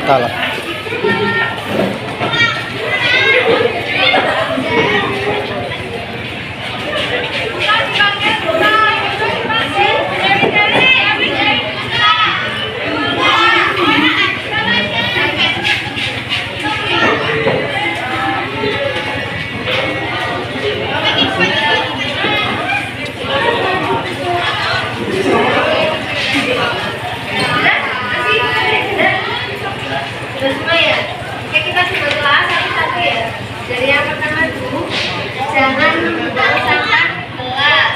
Entahlah. Jadi yang pertama dulu, jangan buang sampah gelas.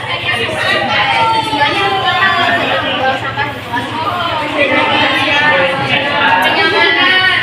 Tujuannya apa? Jangan buang sampah gelas. Kenyamanan.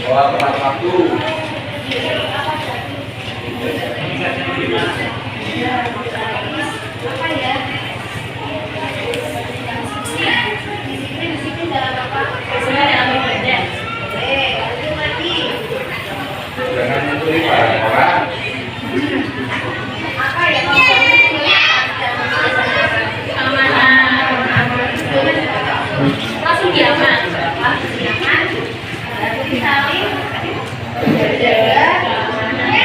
Tepat waktu. Apa ya? Disiplin dalam apa? Dalam ibadah. Itu lagi. Jangan mencuri barang orang. Apa ya? Langsung diaman. Saling berjaga, keamanan,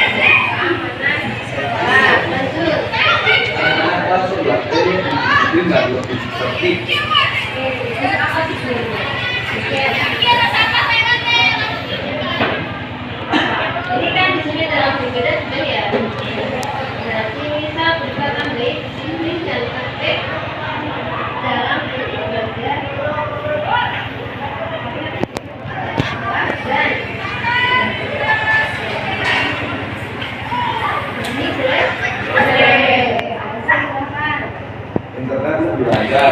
lanjut. Tidak lebih seperti. Ini kan di sini dalam berbeda juga ya. Berarti kita berkata baik disiplin dan tertib dalam beribadah dan Internet belajar.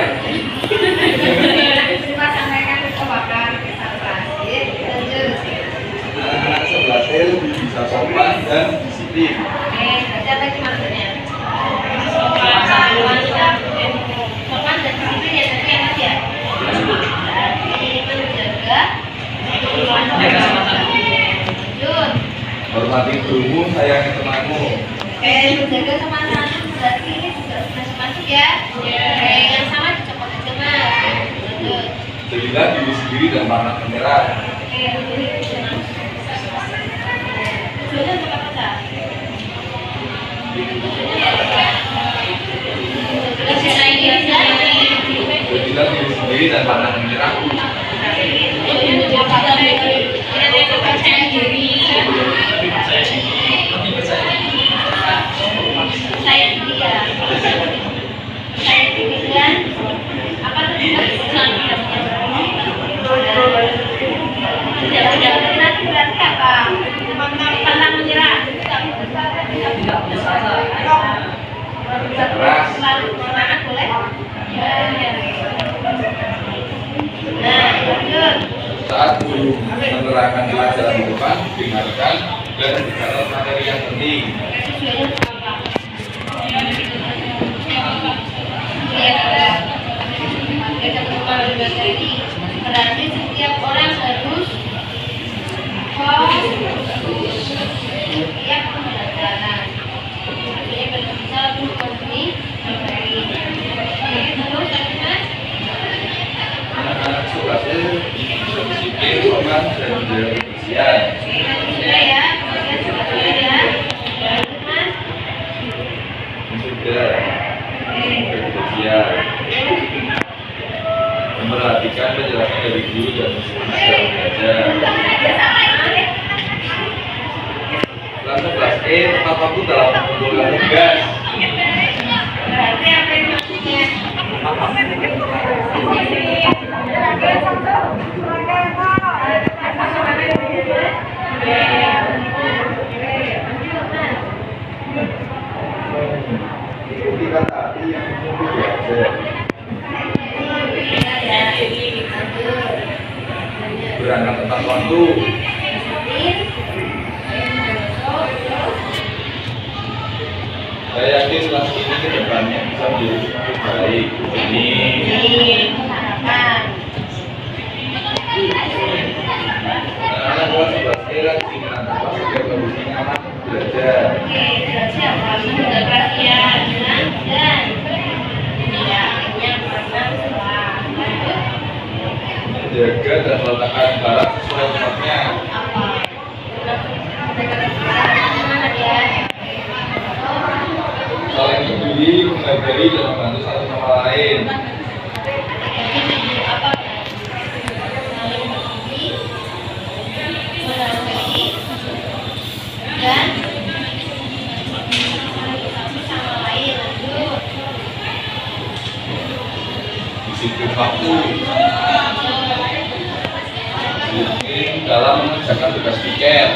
Cuma sampaikan kebakan lanjut. Anak sebelah bisa sopan dan disiplin. Baca lagi maksudnya. Sopan dan disiplin ya tadi yang tadi ya. Berarti menjaga lanjut. Hormati gurumu, sayangi temanmu. Menjaga kemasan berarti ini juga masuk ya. Yang sama dicopot aja mas. Lanjut. Jadilah diri sendiri dan pantang menyerah. Tujuannya untuk apa tak? Jadilah diri sendiri dan pantang menyerah. Saat guru menerangkan pelajaran di depan, dengarkan dan dicatat materi yang penting. Berarti setiap orang harus setiap pembelajaran. Jadi bisa lebih dari guru dan anak dalam belajar. Kelas 11E tepat waktu dalam mengumpulkan tugas. Berarti apa yang maksudnya? Ikuti kata hati yang belajar. Berangkat tepat waktu. Saya yakin kelas ini ke depannya bisa menjadi semakin baik. Ini harapan. anak kelas 11 era di mana kelas setiap kondisi nyaman belajar. Oke, berarti apa? Sudah perhatian dan tidak hanya karena salah. Jaga dan meletakkan barang sesuai tempatnya. Apa? Mana dia? Saling peduli, menghargai dan membantu satu sama lain. Apa? Saling mengerti, menghargai, dan satu sama lain. Lanjut. Disiplin waktu. Disiplin dalam mengerjakan tugas piket.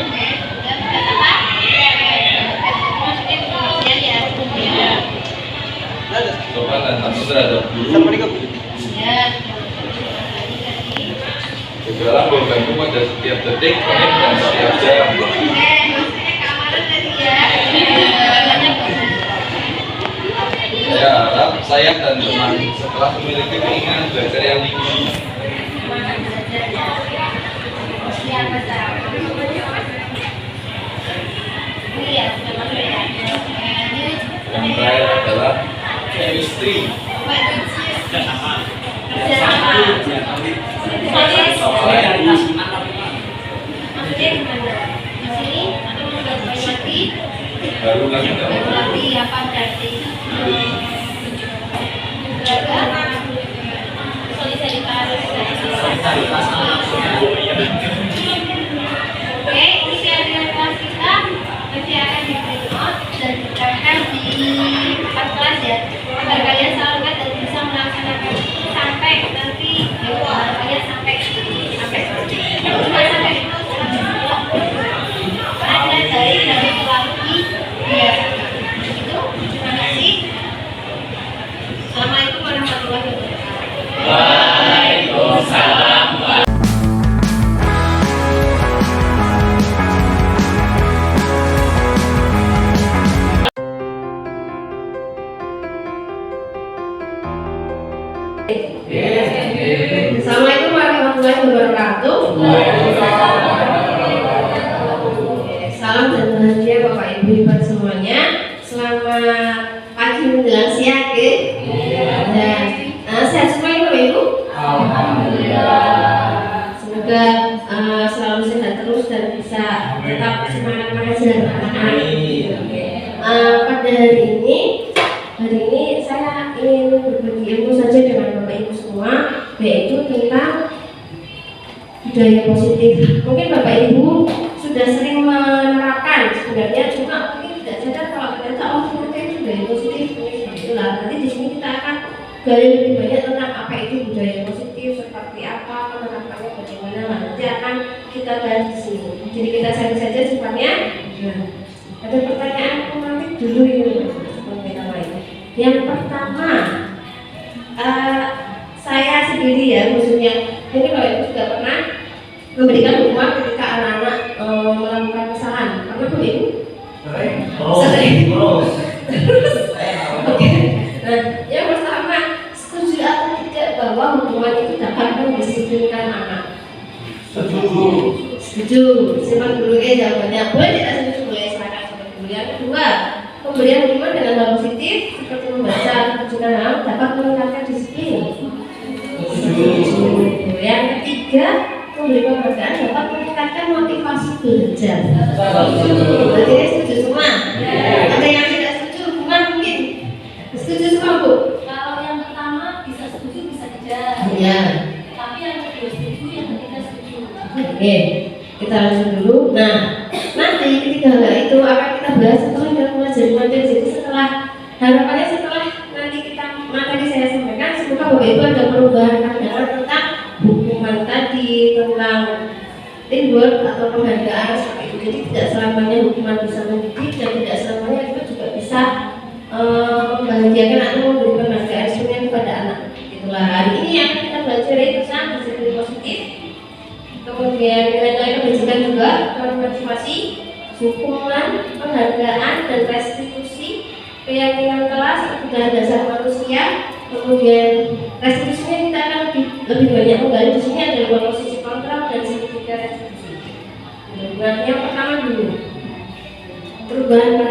Sopan dan santun terhadap guru. Dalam membantu pada setiap detik, menit, dan setiap jam. Saya harap saya dan teman setelah memiliki keinginan belajar yang tinggi. Yang terakhir adalah chemistry. Baru lagi apa berarti? Oke, isi kelas kita nanti akan di print out dan ditempel di tempat kelas ya, agar kalian selalu ingat dan bisa melaksanakan sampai nanti kalian sampai ada dari pelatih ya. Itu terima kasih. Assalamualaikum warahmatullahi wabarakatuh. Waalaikumsalam. Assalamualaikum warahmatullahi wabarakatuh. Salam dan bahagia Bapak Ibu Ibu semuanya. Selamat pagi menjelang siang ke. Dan sehat semua ya Bapak Ibu. Semoga selalu sehat terus dan bisa tetap semangat mengajar anak-anak. Pada hari ini saya ingin berbagi ilmu saja dengan Bapak Ibu semua, yaitu tentang budaya positif. Mungkin Bapak Ibu sudah sering menerapkan sebenarnya, cuma mungkin tidak sadar kalau ternyata ternyata itu budaya positif. Itulah nanti di sini kita akan gali lebih banyak tentang apa itu budaya positif, seperti apa penerapannya, bagaimana. Nanti akan kita bahas di sini. Jadi kita cari saja sifatnya. Ada pertanyaan romantis dulu ini. Yang pertama, saya sendiri ya, khususnya ini kalau itu sudah pernah memberikan hukuman ketika anak-anak melakukan kesalahan. Pernah Bu Ibu? Sering. Oke. Nah, yang pertama, setuju atau tidak bahwa hukuman itu dapat mendisiplinkan anak? Setuju. Simpan dulu ya jawabannya. Boleh tidak setuju? Boleh, silakan simpan dulu. Yang kedua, pemberian hukuman dengan hal positif seperti membaca pertunjukan alam dapat meningkatkan disiplin. Yang ketiga, memberi penghargaan dapat meningkatkan motivasi belajar. Berarti ini setuju semua? Ada yang tidak setuju? Hukuman mungkin? Setuju semua Bu? Kalau yang pertama bisa setuju bisa tidak. Iya. Tapi yang kedua Oke, kita lanjut dulu. Nah, nanti ketiga hal itu akan kita bahas setelah kita pelajari materi. Jadi setelah harapannya setelah nanti kita materi saya sampaikan, semoga Bapak Ibu ada perubahan pandangan tentang hukuman tadi, tentang teamwork atau penghargaan seperti itu. Jadi tidak selamanya hukuman bisa mendidik dan tidak selamanya itu juga bisa membahagiakan atau memberi penghargaan sebenarnya kepada anak. Itulah hari ini yang kita belajar itu sangat disiplin positif. Kemudian nilai-nilai kebajikan juga, motivasi, hukuman, penghargaan, dan restitusi, keyakinan kelas, kebutuhan dasar manusia. Kemudian restitusinya kita akan lebih banyak menggali di sini adalah posisi kontrol dan segitiga restitusi. Nah, yang pertama dulu perubahan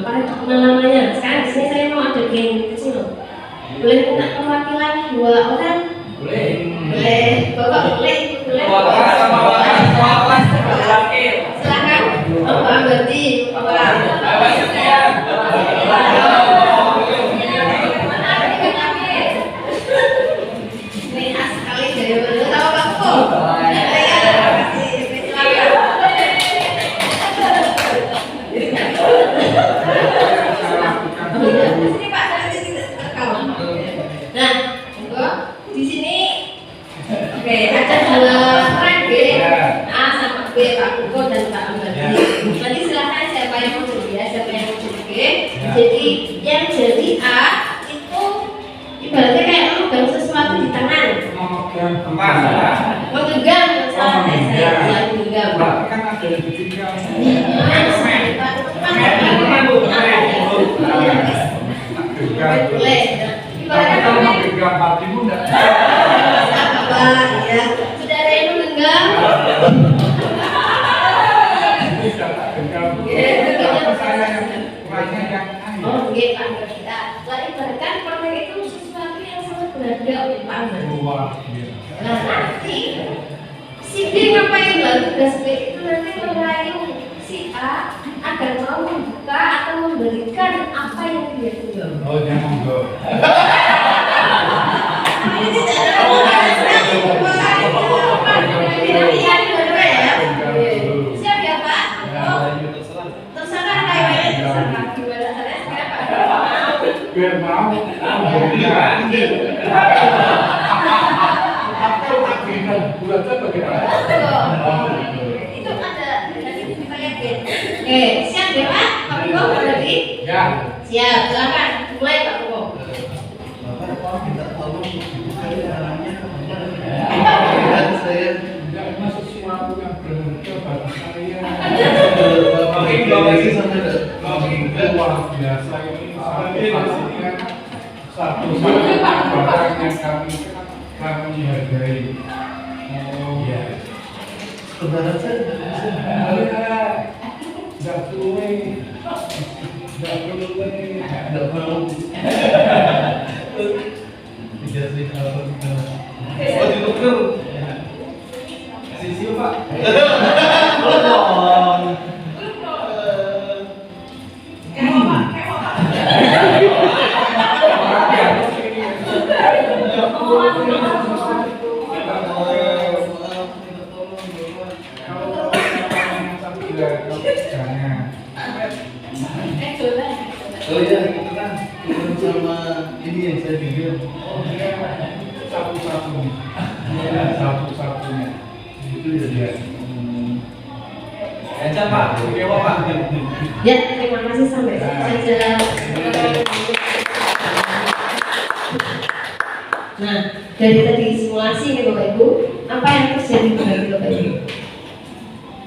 paradigma lamanya. Sekarang di sini saya mau ada geng kecil. Boleh minta perwakilan 2 orang? Boleh. Bapak boleh? Silakan. Bapak berarti ini khas sekali dari mana? Tahu Pak Ko? Nah, di sini oke, ada 2 orang B, A sama B, Pak Kuko dan Pak Ambadi. Nanti silakan siapa yang mau jadi A, siapa yang mau jadi B. Jadi yang jadi A itu ibaratnya kayak memegang sesuatu di tangan. Menggenggam, salah saya menggenggam. Kan ada yang digenggam. Boleh. Ibaratnya menggenggam hatimu enggak? Bapak, ya. Sudah ada yang menggenggam? Tidak tak genggam. Saya yang kurangnya yang Oh, iya Pak Ambadi. Lah ibaratkan permen itu sesuatu yang sangat berharga untuk Pak Ambadi. Nah nanti si B ngapain lah tugas B itu nanti merayu si A agar mau membuka atau memberikan apa yang dia punya. Oh, dia monggo. Ini tidak ada siap ya Pak? Terserah kayaknya terserah gimana caranya sekarang Pak? Biar mau. Bulatnya bagaimana? Itu ada nanti kita yakin. Siap ya Pak? Pak Kuko berarti? Ya. Siap, silakan mulai Pak Kuko. Saya tidak masuk sesuatu yang berharga bagi saya. Luar biasa ini pastinya satu-satunya barang yang kami hargai. Oh ya. Kebenaran saya Tidak boleh, tidak boleh, tidak mau. Tidak sih kalau kita. Oh ditukar. Sisi Pak. Oh iya, itu kan turun sama ini yang saya bilang. Oh dia satu-satunya, satu-satunya. Itu ya dia. Encam Pak, kewa Pak. Ya, terima kasih sampai saja. Nah, dari tadi simulasi ya Bapak Ibu, apa yang terjadi bagi Bapak Ibu?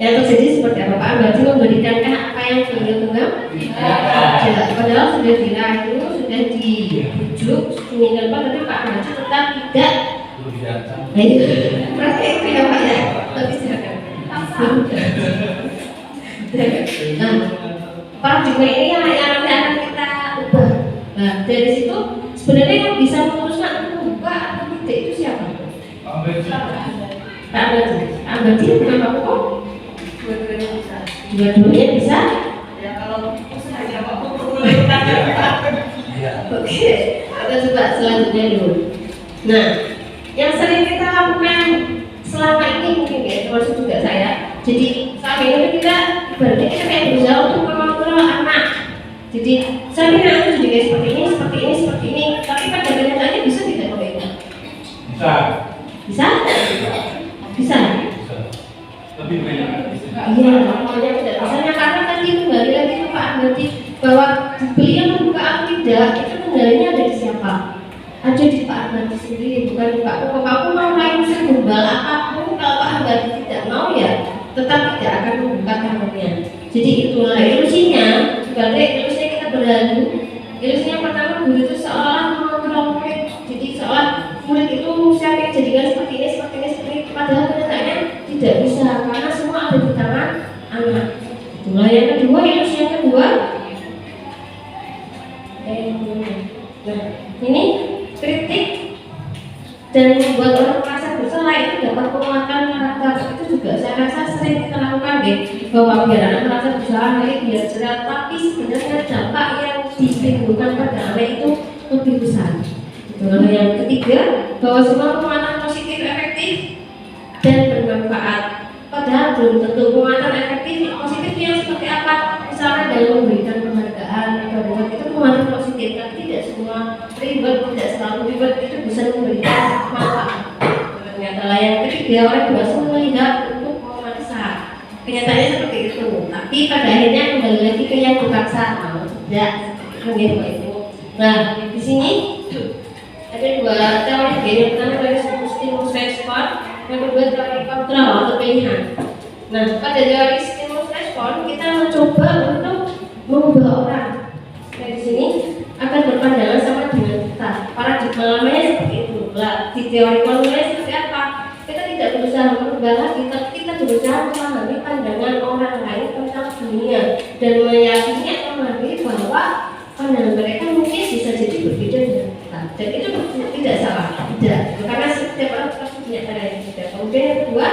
Yang terjadi seperti apa? Pak Ambadi memberikan apa yang beliau genggam? Tidak. Padahal sudah dirayu, sudah dibujuk, diminta Pak, tapi Pak Ambadi tetap tidak. Nah itu berarti itu ya Pak ya. Tapi silakan. Nah, paradigma ini yang nanti akan kita ubah. Nah, dari situ sebenarnya yang bisa memutuskan untuk membuka atau tidak itu siapa? Pak Ambadi bukan Pak Kuko? Dua-duanya bisa? Ya kalau saya Pak Kuko Oke, kita coba selanjutnya dulu. Nah, yang sering kita lakukan selama ini mungkin ya, termasuk juga saya. Jadi saat ini kita ibaratnya kita kayak berusaha untuk mengontrol anak. Jadi saya ingin anak jadi kayak seperti ini, seperti ini, seperti ini. Tapi pada kenyataannya bisa tidak Bapak Ibu? Bisa. Bisa? Bisa. Tapi banyak. Iya, makanya tidak bisanya karena tadi kembali lagi ke Pak Ahmadi bahwa beliau membuka atau tidak itu kendalanya ada di siapa? Ada di Pak Ahmadi sendiri, bukan di Pak Koko. Aku mau main serbumbal apapun, kalau Pak Ahmadi tidak mau ya tetap tidak akan membuka tangannya. Jadi itulah ilusinya. Sebagai ilusinya kita berlalu. Ilusinya pertama guru itu seolah mengontrol murid. Jadi seolah murid itu saya jadikan seperti ini, seperti ini, seperti ini. Padahal kenyataannya tidak bisa karena semua ada di tangan anak. Itulah yang kedua, ilusi yang kedua. Nah, ini kritik dan membuat orang merasa bersalah itu dapat penguatan karakter. Itu juga saya rasa sering kita lakukan deh, bahwa biar anak merasa bersalah, biar jerat, tapi sebenarnya dampak yang ditimbulkan pada anak itu lebih besar. Itulah yang ketiga, bahwa semua penguatan positif efektif dan bermanfaat. Padahal belum tentu penguatan efektif positifnya seperti apa. Misalnya dalam memberikan penghargaan, itu penguatan positif, tapi tidak semua reward, tidak selalu reward itu bisa memberikan manfaat. Ternyata yang ketiga, orang dewasa melihat untuk memaksa. Kenyataannya seperti itu. Tapi pada akhirnya kembali lagi ke yang dipaksa, mau tidak, begitu itu. Nah, di sini ada dua teori. Yang pertama dari stimulus respon, yang kedua teori kontrol atau pilihan. Nah, pada teori stimulus respon kita mencoba untuk mengubah orang. Nah, di sini akan berpandangan sama dengan kita. Paradigma lamanya seperti itu. Lah, di teori kontrolnya seperti apa? Kita tidak berusaha merubah lagi, tapi kita berusaha memahami pandangan orang lain tentang dunia dan meyakini atau memahami bahwa pandangan mereka mungkin bisa jadi berbeda dengan kita. Dan itu tidak salah, tidak. Karena setiap orang pasti punya pandangan yang berbeda. Kemudian yang kedua,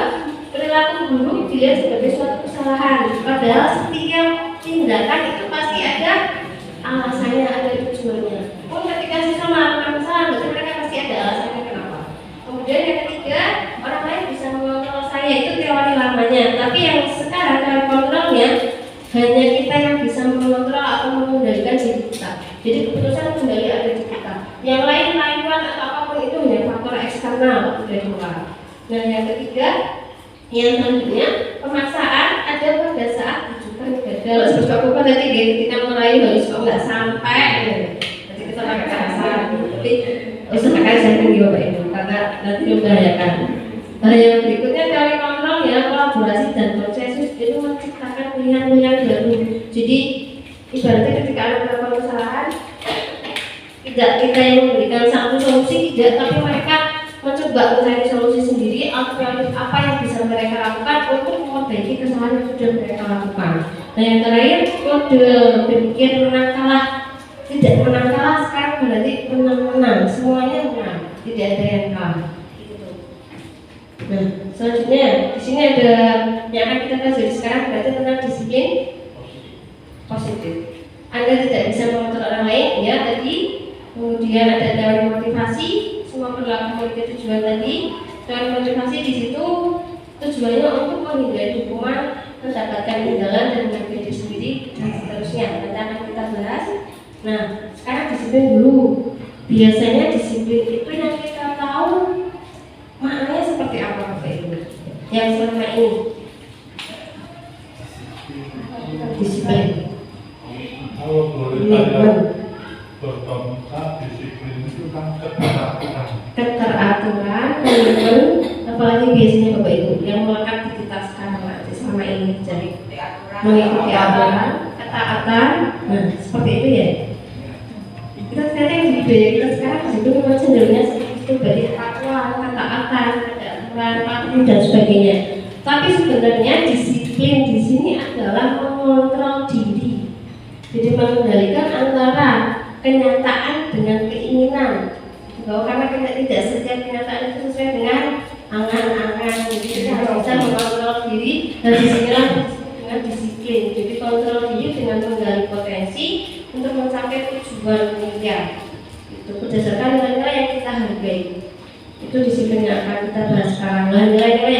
perilaku buruk dilihat sebagai suatu kesalahan. Padahal setiap tindakan itu pasti ada alasannya, ada tujuannya. Pun ketika siswa melakukan kesalahan, berarti mereka pasti ada alasannya kenapa. Kemudian yang ketiga, orang lain bisa mengontrol saya, itu teori lamanya. Tapi yang sekarang teori kontrolnya hanya kita yang bisa mengontrol atau mengendalikan diri kita. Jadi keputusan kembali ada di kita. Yang lain lewat atau apapun itu hanya faktor eksternal dari luar. Nah yang ketiga, yang selanjutnya pemaksaan ada pada saat tujuan gagal. Seperti aku kan tadi ketika meraih harus kok nggak sampai, nanti kita pakai kasar. Tapi usahakan saya tinggi Bapak Ibu karena nanti membahayakan. Nah yang berikutnya teori kontrol ya, kolaborasi dan konsensus itu menciptakan pilihan-pilihan baru. Jadi ibaratnya ketika ada melakukan kesalahan, tidak kita yang memberikan satu solusi, tidak, tapi mereka mencoba mencari solusi sendiri alternatif apa yang bisa mereka lakukan untuk memperbaiki kesalahan yang sudah mereka lakukan. Nah yang terakhir, kode berpikir menang kalah. Tidak menang kalah sekarang berarti menang-menang, semuanya menang, tidak ada yang kalah. Nah selanjutnya di sini ada yang akan kita pelajari sekarang berarti tentang disiplin positif. Anda tidak bisa mengontrol orang lain, ya tadi. Kemudian ada teori motivasi, semua perilaku memiliki tujuan tadi. Teori motivasi di situ tujuannya untuk menghindari dukungan, mendapatkan imbalan dan menjadi diri sendiri dan seterusnya. Nanti akan kita bahas. Nah, sekarang disiplin dulu. Biasanya disiplin itu yang kita tahu maknanya seperti apa Bapak Ibu? Yang selama ini disiplin. Kalau boleh tanya, berbangsa disiplin itu kan keteraturan, komitmen, apalagi biasanya Bapak Ibu yang melekat di kita sekarang selama ini jadi mengikuti aturan, ketaatan, nah seperti itu ya. Kita ternyata yang di budaya kita sekarang itu memang cenderungnya seperti itu, dari kepatuhan, ketaatan, aturan, patuh dan sebagainya. Tapi sebenarnya disiplin di sini adalah mengontrol diri. Jadi mengendalikan antara kenyataan dengan keinginan. Bahwa karena kita tidak setiap kenyataan itu sesuai dengan angan-angan, jadi kita harus bisa mengontrol diri dan disinilah dengan disiplin. Jadi kontrol diri dengan menggali potensi untuk mencapai tujuan impian. Itu berdasarkan nilai-nilai yang kita hargai. Itu disiplin yang akan kita bahas sekarang. Nilai-nilai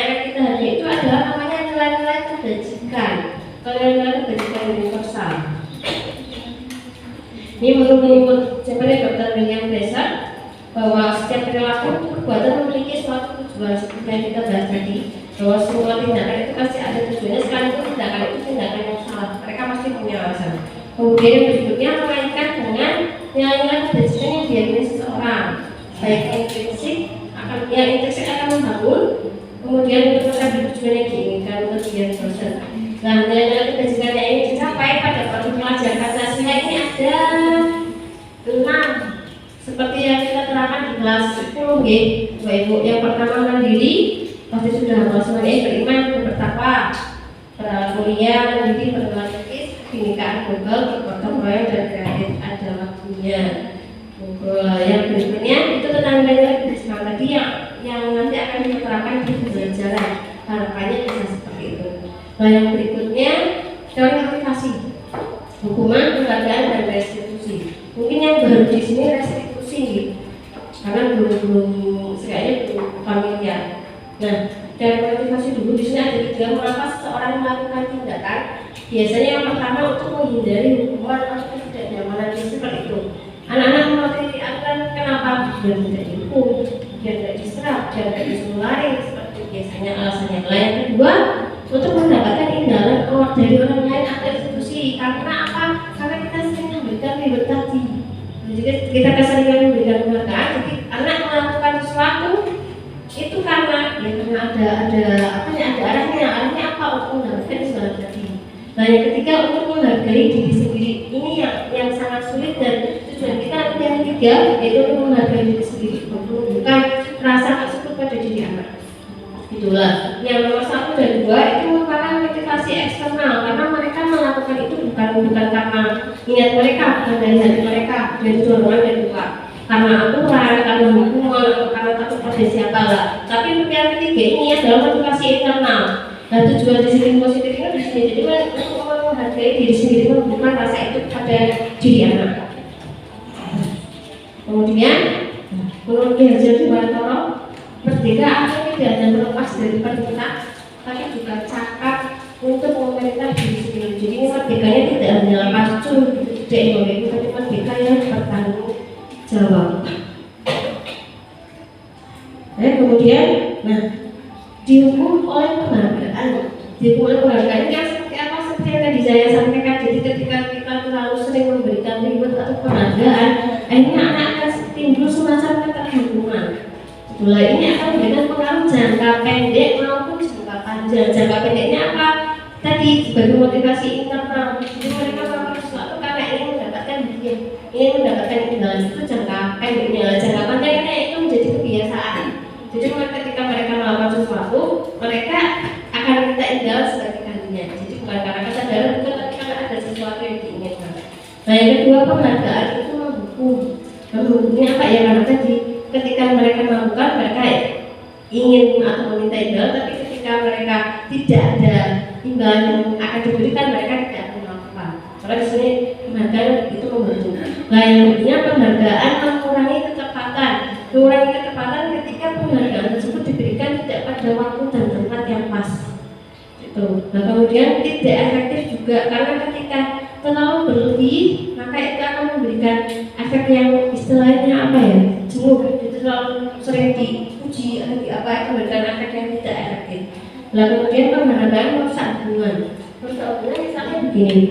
setiap perilaku perbuatan memiliki suatu tujuan seperti yang kita bahas tadi, bahwa semua tindakan itu pasti ada tujuannya, sekalipun tindakan itu tindakan yang salah, mereka pasti punya alasan. Kemudian yang berikutnya memainkan dengan nilai-nilai kebajikan yang diyakini seseorang, baik yang intrinsik akan membangun, kemudian untuk mencapai tujuan yang diinginkan untuk dia proses. Nah, nilai-nilai kebajikan yang ingin dicapai pada waktu pelajar Pancasila ini ada 6 seperti yang kita terangkan di kelas 10 Bapak Ibu. Yang pertama mandiri, pasti sudah hafal semuanya, beriman, bertakwa, kuliah, mandiri, berteman etis, kebinekaan global, bergotong royong dan kreatif, ada waktunya. Yang berikutnya itu tentang nilai kebajikan tadi yang nanti akan diterapkan di pembelajaran, harapannya bisa seperti itu. Nah, yang berikutnya teori motivasi, hukuman, penghargaan, dan restitusi. Mungkin yang baru di sini restitusi, karena belum sekalian belum familiar. Nah, dari motivasi dulu di sini ada 3 mengapa seseorang melakukan tindakan. Biasanya yang pertama untuk menghindari hukuman atau ketidaknyamanan seperti itu. Anak-anak memotivasi akan kenapa biar tidak dihukum, biar tidak diserap, biar tidak disuruh lari seperti biasanya alasannya. Nah, yang kedua untuk mendapatkan imbalan dari orang lain atau institusi. Karena apa? Karena kita sering memberikan reward tadi. Jadi kita keseringan memberikan penghargaan. Jadi anak melakukan sesuatu itu karena ada arahnya apa untuk mendapatkan imbalan tadi. Nah, yang ketiga untuk menghargai diri sendiri. Ini yang sangat sulit dan tujuan kita yang ketiga yaitu untuk menghargai diri sendiri, menunjukkan rasa tersebut pada diri anak. Itulah yang nomor 1 dan 2 itu merupakan motivasi eksternal karena mereka melakukan itu bukan karena niat mereka, bukan dari hati mereka, dari dorongan dan lupa, karena aturan, karena hukuman, atau karena takut pada siapa lah. Tapi untuk yang ketiga ini adalah motivasi internal. Nah, tujuan di sini positif itu di sini jadi untuk menghargai diri sendiri, menunjukkan rasa itu pada diri anak. Kemudian menurut Ki Hajar Dewantara, merdeka artinya tidak hanya terlepas dari perintah, tapi juga cakap untuk memerintah diri sendiri. Jadi ini merdekanya tidak hanya lepas tidak tapi merdeka yang bertanggung jawab. Kemudian, dihukum oleh penghargaan. Dihukum oleh penghargaan yang seperti apa? Seperti yang tadi saya sampaikan. Jadi ketika kita terlalu sering memberikan reward atau penghargaan, akhirnya anak akan timbul semacam ketergantungan. Mulai ini akan memberikan pengaruh jangka pendek maupun jangka panjang. Jangka pendeknya apa? Tadi sebagai motivasi internal. Jadi mereka melakukan sesuatu karena ingin mendapatkan imbalan itu jangka pendeknya. Jangka panjangnya itu menjadi kebiasaan. Jadi ketika mereka melakukan sesuatu, mereka akan minta imbalan sebagai gantinya. Jadi bukan karena kesadaran, bukan karena ada sesuatu yang diinginkan. Nah, yang kedua penghargaan itu menghukum. Menghukumnya apa ya? Karena tadi ketika mereka melakukan, mereka ingin atau meminta imbalan, tapi ketika mereka tidak ada imbalan yang akan diberikan, mereka tidak akan melakukan. Karena di sini penghargaan itu membantu. Nah, yang berikutnya penghargaan mengurangi kecepatan. Mengurangi kecepatan ketika penghargaan tersebut diberikan tidak pada waktu dan tempat yang pas. Itu. Nah, kemudian tidak efektif juga karena ketika terlalu berlebih, maka itu akan memberikan efek yang istilahnya apa ya? Jenuh. Itu terlalu sering diuji atau itu memberikan efek yang tidak efektif. Lalu kemudian penghargaan merusak hubungan. Merusak hubungan misalnya begini.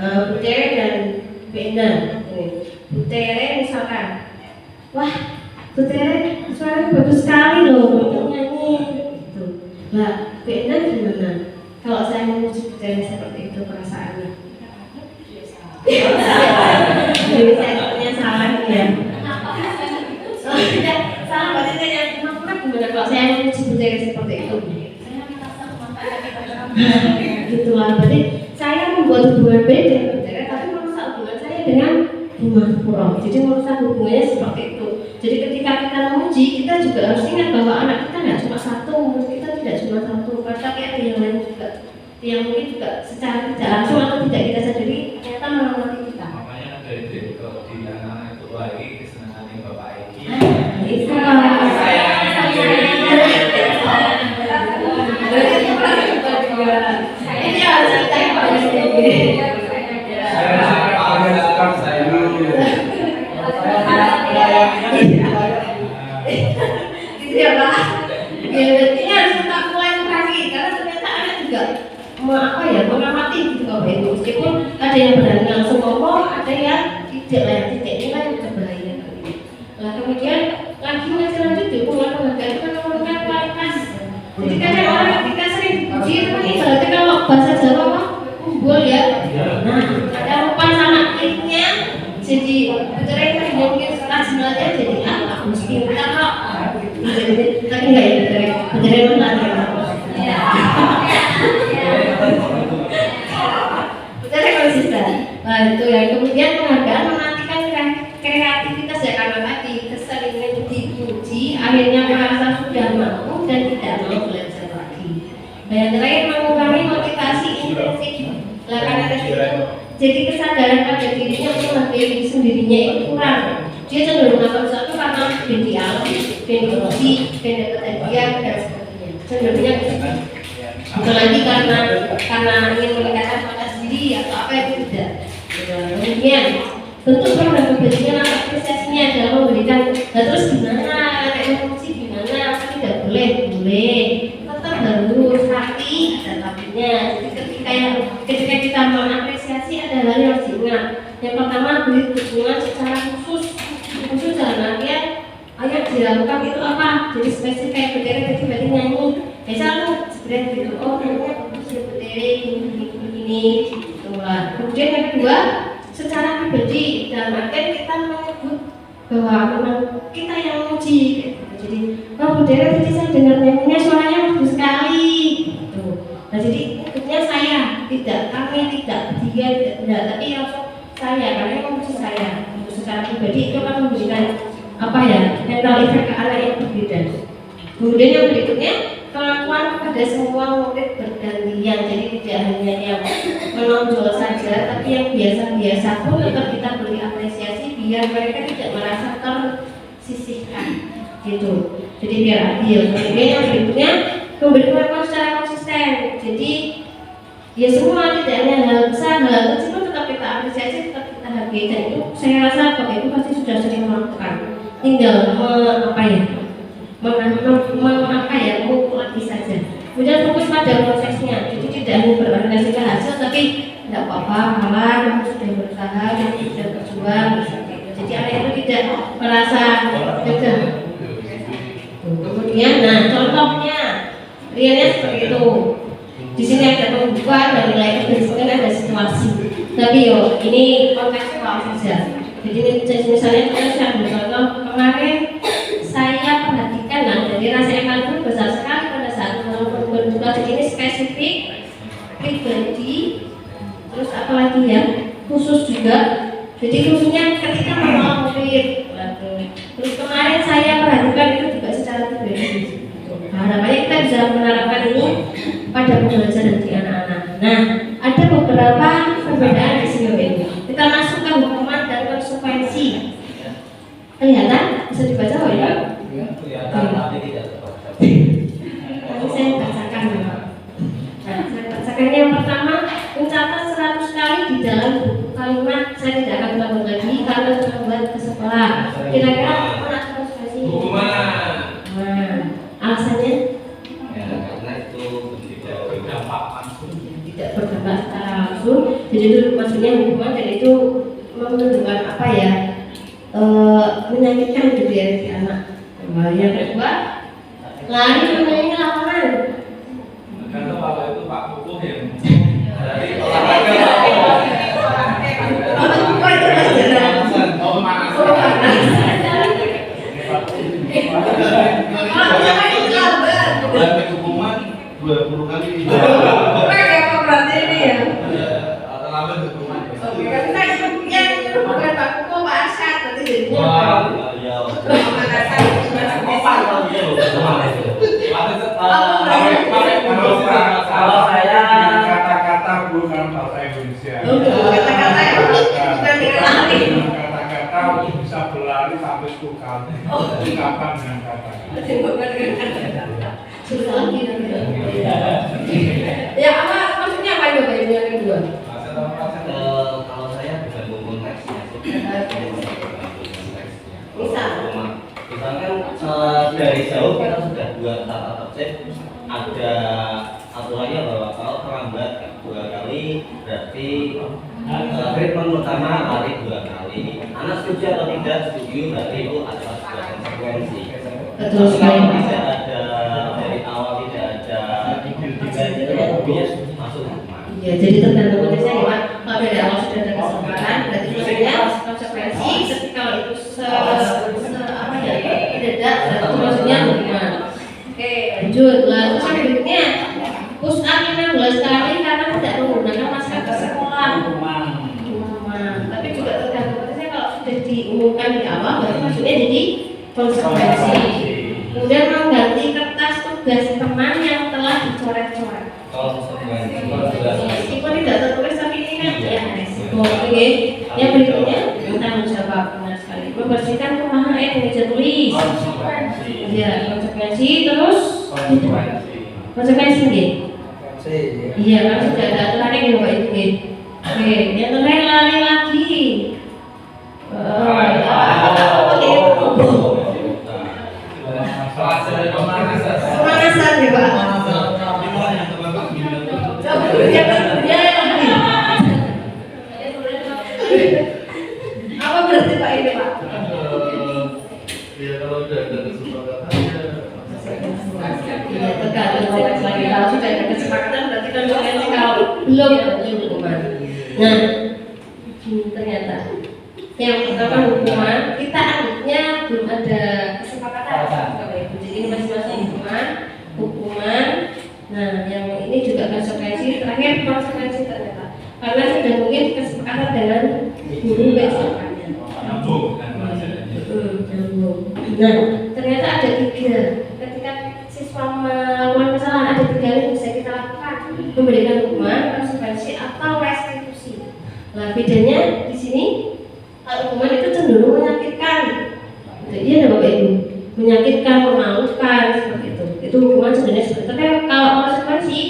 Butere dan Benda. Butere misalkan, wah, Butere suaranya bagus sekali loh untuk nyanyi. Gitu. Nah, Benda gimana? Kalau saya memuji Butere seperti itu perasaannya. Jadi saya punya salah ya. Oh tidak, salah berarti saya gimana kalau saya memuji Butere seperti itu? Gitulah, berarti saya membuat hubungan baik dengan Butere, tapi merusak hubungan saya dengan Bunga Puro. Jadi merusak hubungannya seperti itu. Jadi ketika kita memuji, kita juga harus ingat bahwa anak kita tidak cuma satu, murid kita tidak cuma satu, tapi ada yang lain juga, yang mungkin juga secara tidak langsung atau tidak kita sadari ternyata menghormati kita. Makanya dari kalau di anak itu lagi kesenangannya Bapak Eki. Itu Gitu ya Pak. Ya berarti harus kita mulai lagi karena ternyata ada juga mengamati gitu Bapak Ibu. Meskipun ada yang berani langsung ngomong, ada yang tidak lah, tidak ini kan berbahaya. Nah kemudian lagi masih lanjut di pengelolaan penghargaan menurunkan kualitas. Jadi kadang orang ketika sering dipuji itu kan ibaratnya kalau bahasa Jawa apa? Unggul ya. Nah ada rupan sama kliknya. Jadi betulnya kan mungkin rajin aja jadi apa? Mesti kita kok. Tapi enggak ya betulnya menarik. Betulnya konsisten. Nah itu yang kemudian penghargaan menantikan kreativitas ya karena tadi keseringan dipuji akhirnya merasa sudah mampu dan tidak mau belajar lagi. Nah yang terakhir mengurangi motivasi intensif. Lah karena itu jadi kesadaran pada dirinya untuk menghargai diri sendirinya itu kurang. Dia cenderung melakukan sesuatu karena ben dialami, ben diuji, ben dapat hadiah dan sebagainya. Cenderungnya bukan lagi karena ingin meningkatkan kualitas diri atau apa itu tidak. Kemudian bentuk program kebajikan atau apresiasinya dalam memberikan. Nah terus gimana? Emosi gimana? Tidak boleh, tetap harus hati dan tapinya. Jadi ketika kita mengapresiasi ada hal yang harus diingat. Yang pertama beri dukungan secara khusus dalam artian yang dilakukan itu apa? Jadi spesifik betulnya tadi berarti nyanyi. Misalnya sebenarnya gitu, oh nyanyinya bagus ya betulnya ini itulah. Kemudian yang kedua secara pribadi dalam artian kita menyebut bahwa memang kita yang menguji gitu. Jadi oh betulnya tadi saya dengar nyanyinya suaranya bagus sekali gitu. Nah jadi maksudnya saya tidak, kami tidak, dia tidak, tapi langsung saya karena yang menguji saya untuk secara pribadi itu akan memberikan apa ya mental effect ke anak yang berbeda. Kemudian yang berikutnya pengakuan kepada semua murid bergantian, jadi tidak hanya yang menonjol saja, tapi yang biasa-biasa pun tetap kita beri apresiasi biar mereka tidak merasa tersisihkan gitu. Jadi biar adil. Kemudian yang berikutnya memberi pengakuan secara konsisten. Jadi ya semua tidak hanya hal besar, hal kecil pun tetap kita apresiasi, tetap kita hargai dan itu saya rasa Bapak Ibu pasti sudah sering melakukan. Tinggal mengukur lagi saja. Kemudian fokus pada prosesnya. Jadi tidak hanya berorientasi ke hasil, tapi tidak apa-apa, malah kamu sudah berusaha, kamu sudah berjuang. Jadi anak itu tidak merasa gagal. Kemudian, nah contohnya, realnya seperti itu. Di sini ada pembukaan dan nilai keberisikan ada situasi. Tapi ini kontekstual saja. Jadi misalnya saya contoh kemarin saya perhatikan jadi rasa empati itu besar sekali pada saat bertugas ini spesifik pribadi terus apalagi ya khusus juga jadi khususnya ketika menolong murid terus kemarin saya perhatikan itu juga secara pribadi harapannya kita bisa menerapkan ini pada pembelajaran di anak-anak. Nah ada beberapa perbedaan di sini kita masuk ke hukuman dan konsekuensi. Kelihatan? Bisa dibaca oh ya? Kelihatan tapi tidak terbaca. Nanti saya bacakan. Nah, saya bacakan yang pertama mencatat 100 kali di dalam buku kalimat. Saya tidak akan ulang lagi karena sudah buat ke sekolah. Kira-kira apa konsekuensi? Hukuman. Nah, alasannya? Ya, karena itu tidak berdampak langsung. Tidak berdampak secara langsung. Jadi itu maksudnya hukuman dan itu menentukan apa ya? Menyakitkan gitu ya si anak. Yang kedua lari menyanyi lapangan. Karena bapak itu Pak Kukuh yang dari olahraga. Oh itu sejarah. Oh panas. Dan hukuman 20 kali. Apa berarti ini ya? Lambat hukuman. Oke, kita yang bukan Pak Kukuh, Pak Arsyad nanti jadinya. Kalau saya kata-kata bukan bahasa Indonesia. Kata-kata yang bukan dikenali. Kata-kata untuk bisa berlari sampai 10 kali. Ungkapan dengan kata. Susah lagi. Ya apa maksudnya apa itu Pak Ibu yang kedua? Kalau saya bukan ngomong teksnya, Misal. misalkan dari jauh kita sudah buat tata tertib, ada aturannya bahwa kalau terlambat 2 kali berarti treatment pertama lari 2 kali. Anak setuju atau tidak setuju berarti itu adalah sebuah konsekuensi. Betul Tapi kalau sekali. tidak ada dari awal, tidak ada dia masuk hukuman. Ya, jadi tergantung kondisinya ya Pak. Kalau dari awal sudah ada kesempatan, berarti maksudnya konsekuensi ketika itu apa ya, tidak, berarti maksudnya hukuman. Oke, lanjut. Lah, terus yang berikutnya push up 16 kali karena tidak menggunakan masker ke sekolah. Hukuman. Tapi juga tergantung kondisinya, kalau sudah diumumkan di awal, berarti maksudnya jadi konsekuensi. Kemudian mengganti kertas tugas teman yang telah dicoret-coret. Kalau konsekuensi Meskipun tidak tertulis tapi ini kan ya resiko. Oke. Yang berikutnya tanggung jawab, benar sekali. Membersihkan ruangan air dengan meja tulis. Iya, konsekuensi terus. Konsekuensi nggih. Iya, kan sudah ada aturannya gitu Pak Ibu nggih. Oke, yang terakhir lari lagi. Pemanasan ya Pak. Apa berarti Pak ini Pak? Ya kalau udah ada kesepakatannya. Ya tergantung lagi, kalau sudah ada kesepakatan berarti konsekuensi, kalau belum ya hukuman. Nah, ternyata yang pertama hukuman kita anggapnya belum ada kesepakatan. Jadi ini masing-masing hukuman. Nah, yang ini juga konsekuensi. Terakhir konsekuensi ternyata karena sudah mungkin kesepakatan dengan guru besokannya. Nyambung. Nah, ternyata ada 3. Ketika siswa melakukan kesalahan ada 3 yang bisa kita lakukan: memberikan hukuman, konsekuensi, atau restitusi. Nah, bedanya di sini hukuman itu cenderung menyakitkan. Iya, ada Bapak Ibu, menyakitkan, memalukan seperti itu. Itu hukuman sebenarnya seperti itu. Tapi kalau konsekuensi,